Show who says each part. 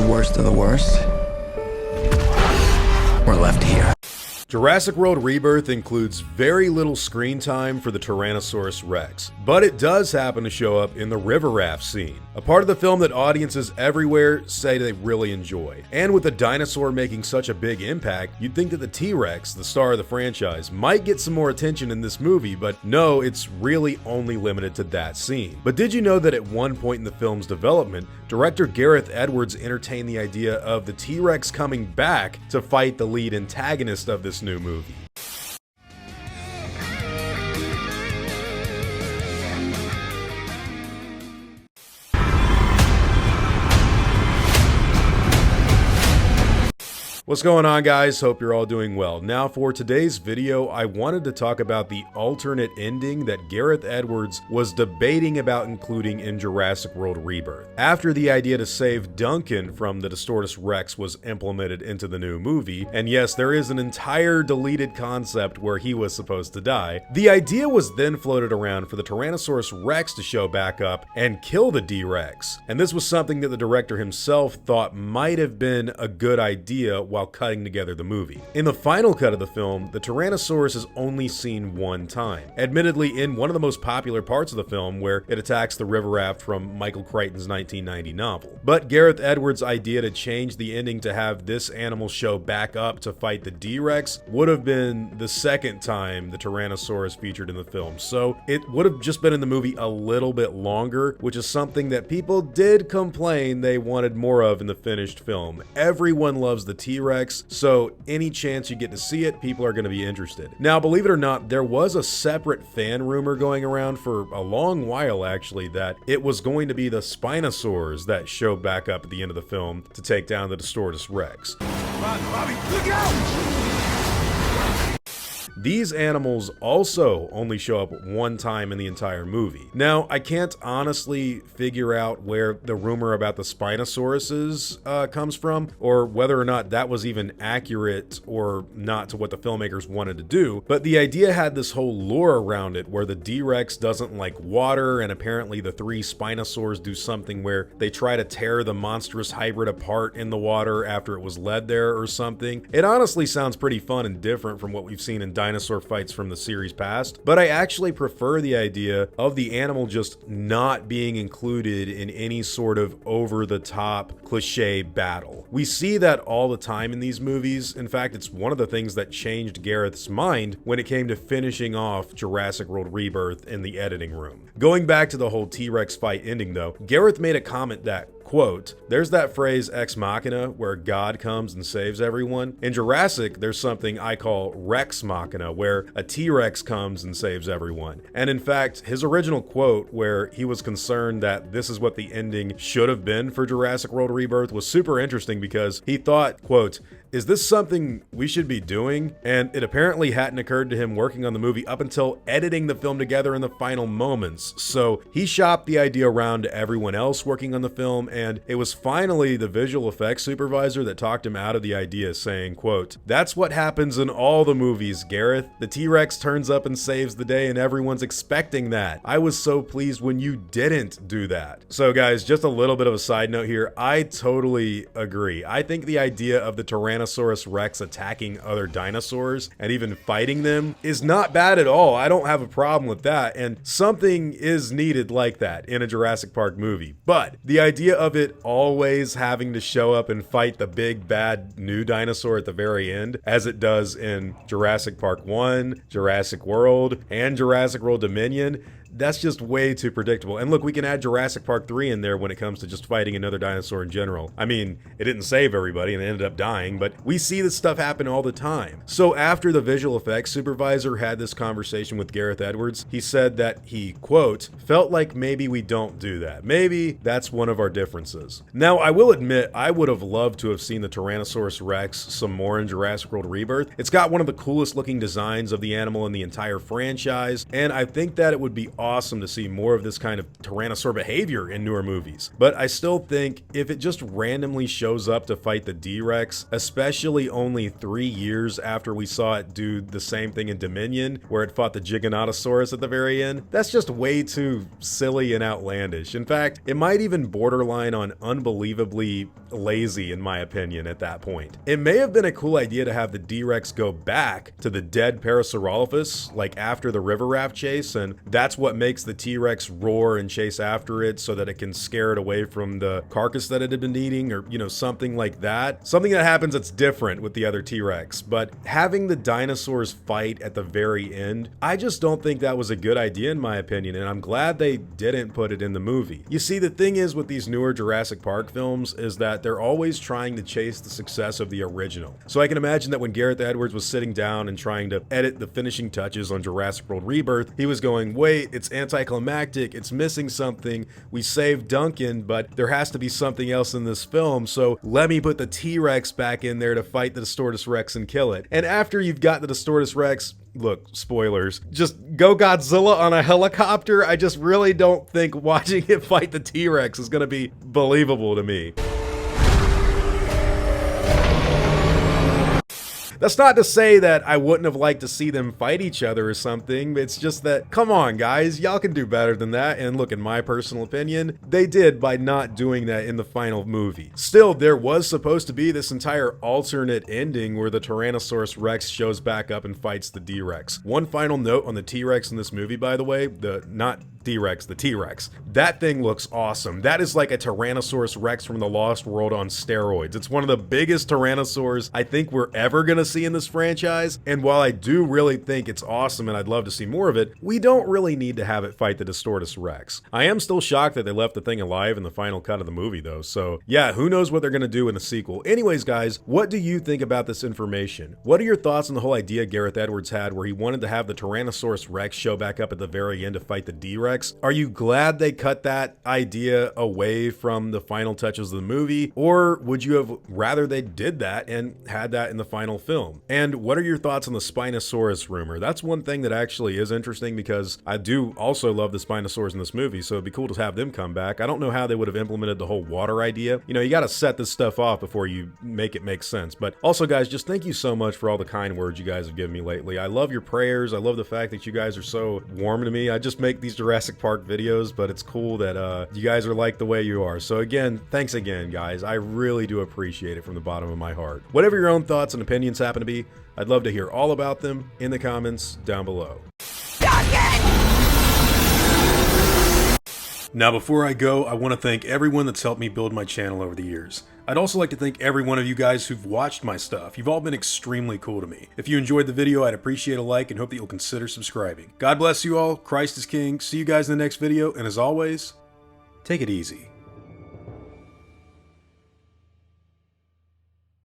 Speaker 1: worst of the worst, we're left here.
Speaker 2: Jurassic World Rebirth includes very little screen time for the Tyrannosaurus Rex, but it does happen to show up in the river raft scene, a part of the film that audiences everywhere say they really enjoy. And with the dinosaur making such a big impact, you'd think that the T-Rex, the star of the franchise, might get some more attention in this movie, but no, it's really only limited to that scene. But did you know that at one point in the film's development, director Gareth Edwards entertained the idea of the T-Rex coming back to fight the lead antagonist of this new movie? What's going on, guys? Hope you're all doing well. Now for today's video, I wanted to talk about the alternate ending that Gareth Edwards was debating about including in Jurassic World Rebirth. After the idea to save Duncan from the Distortus Rex was implemented into the new movie, and yes, there is an entire deleted concept where he was supposed to die, the idea was then floated around for the Tyrannosaurus Rex to show back up and kill the D-Rex. And this was something that the director himself thought might have been a good idea while cutting together the movie. In the final cut of the film, the Tyrannosaurus is only seen one time, admittedly in one of the most popular parts of the film where it attacks the river raft from Michael Crichton's 1990 novel. But Gareth Edwards' idea to change the ending to have this animal show back up to fight the D-Rex would have been the second time the Tyrannosaurus featured in the film, so it would have just been in the movie a little bit longer, which is something that people did complain they wanted more of in the finished film. Everyone loves the T-Rex, so any chance you get to see it, people are going to be interested. Now, believe it or not, there was a separate fan rumor going around for a long while, actually, that it was going to be the Spinosaurs that showed back up at the end of the film to take down the Distortus Rex.
Speaker 3: Run, Bobby, look out!
Speaker 2: These animals also only show up one time in the entire movie. Now, I can't honestly figure out where the rumor about the Spinosauruses comes from, or whether or not that was even accurate or not to what the filmmakers wanted to do, but the idea had this whole lore around it where the D-Rex doesn't like water, and apparently the three Spinosaurs do something where they try to tear the monstrous hybrid apart in the water after it was led there or something. It honestly sounds pretty fun and different from what we've seen in dinosaur fights from the series past, but I actually prefer the idea of the animal just not being included in any sort of over-the-top cliche battle. We see that all the time in these movies. In fact, it's one of the things that changed Gareth's mind when it came to finishing off Jurassic World Rebirth in the editing room. Going back to the whole T-Rex fight ending though, Gareth made a comment that, quote, "There's that phrase Ex Machina where God comes and saves everyone. In Jurassic, there's something I call Rex Machina where a T-Rex comes and saves everyone." And in fact, his original quote where he was concerned that this is what the ending should have been for Jurassic World Rebirth was super interesting because he thought, quote, "Is this something we should be doing?" And it apparently hadn't occurred to him working on the movie up until editing the film together in the final moments. So he shopped the idea around to everyone else working on the film, and it was finally the visual effects supervisor that talked him out of the idea, saying, quote, "That's what happens in all the movies, Gareth. The T-Rex turns up and saves the day and everyone's expecting that. I was so pleased when you didn't do that." So guys, just a little bit of a side note here. I totally agree. I think the idea of the Tyrannosaurus Rex attacking other dinosaurs and even fighting them is not bad at all. I don't have a problem with that, and something is needed like that in a Jurassic Park movie. But the idea of it always having to show up and fight the big bad new dinosaur at the very end, as it does in Jurassic Park 1, Jurassic World, and Jurassic World Dominion, that's just way too predictable. And look, we can add Jurassic Park 3 in there when it comes to just fighting another dinosaur in general. I mean, it didn't save everybody and it ended up dying, but we see this stuff happen all the time. So after the visual effects supervisor had this conversation with Gareth Edwards, he said that he, quote, "felt like maybe we don't do that. Maybe that's one of our differences." Now, I will admit, I would have loved to have seen the Tyrannosaurus Rex some more in Jurassic World Rebirth. It's got one of the coolest looking designs of the animal in the entire franchise, and I think that it would be awesome to see more of this kind of Tyrannosaur behavior in newer movies. But I still think if it just randomly shows up to fight the D-Rex, especially only 3 years after we saw it do the same thing in Dominion, where it fought the Giganotosaurus at the very end, that's just way too silly and outlandish. In fact, it might even borderline on unbelievably lazy in my opinion at that point. It may have been a cool idea to have the D-Rex go back to the dead Parasaurolophus, like after the river raft chase, and that's what makes the T-Rex roar and chase after it so that it can scare it away from the carcass that it had been eating, or, you know, something like that. Something that happens that's different with the other T-Rex. But having the dinosaurs fight at the very end, I just don't think that was a good idea in my opinion, and I'm glad they didn't put it in the movie. You see, the thing is with these newer Jurassic Park films is that they're always trying to chase the success of the original. So I can imagine that when Gareth Edwards was sitting down and trying to edit the finishing touches on Jurassic World Rebirth, he was going, wait, it's anticlimactic, it's missing something, we saved Duncan, but there has to be something else in this film, so let me put the T-Rex back in there to fight the Distortus Rex and kill it. And after you've got the Distortus Rex, look, spoilers, just go Godzilla on a helicopter, I just really don't think watching it fight the T-Rex is gonna be believable to me. That's not to say that I wouldn't have liked to see them fight each other or something. It's just that, come on guys, y'all can do better than that. And look, in my personal opinion, they did by not doing that in the final movie. Still, there was supposed to be this entire alternate ending where the Tyrannosaurus Rex shows back up and fights the D-Rex. One final note on the T-Rex in this movie, by the way, the T-Rex. That thing looks awesome. That is like a Tyrannosaurus Rex from the Lost World on steroids. It's one of the biggest Tyrannosaurs I think we're ever gonna see in this franchise, and while I do really think it's awesome and I'd love to see more of it, we don't really need to have it fight the Distortus Rex. I am still shocked that they left the thing alive in the final cut of the movie though, so yeah, who knows what they're gonna do in the sequel. Anyways guys, what do you think about this information? What are your thoughts on the whole idea Gareth Edwards had where he wanted to have the Tyrannosaurus Rex show back up at the very end to fight the D-Rex? Are you glad they cut that idea away from the final touches of the movie, or would you have rather they did that and had that in the final film? And what are your thoughts on the Spinosaurus rumor? That's one thing that actually is interesting because I do also love the Spinosaurus in this movie, so it'd be cool to have them come back. I don't know how they would have implemented the whole water idea. You know, you got to set this stuff off before you make it make sense. But also guys, just thank you so much for all the kind words you guys have given me lately. I love your prayers. I love the fact that you guys are so warm to me. I just make these Jurassic Park videos, but it's cool that you guys are like the way you are. So again, thanks again guys. I really do appreciate it from the bottom of my heart. Whatever your own thoughts and opinions happen to be, I'd love to hear all about them in the comments down below. Now before I go, I want to thank everyone that's helped me build my channel over the years. I'd also like to thank every one of you guys who've watched my stuff. You've all been extremely cool to me. If you enjoyed the video, I'd appreciate a like and hope that you'll consider subscribing. God bless you all, Christ is King, see you guys in the next video, and as always, take it easy.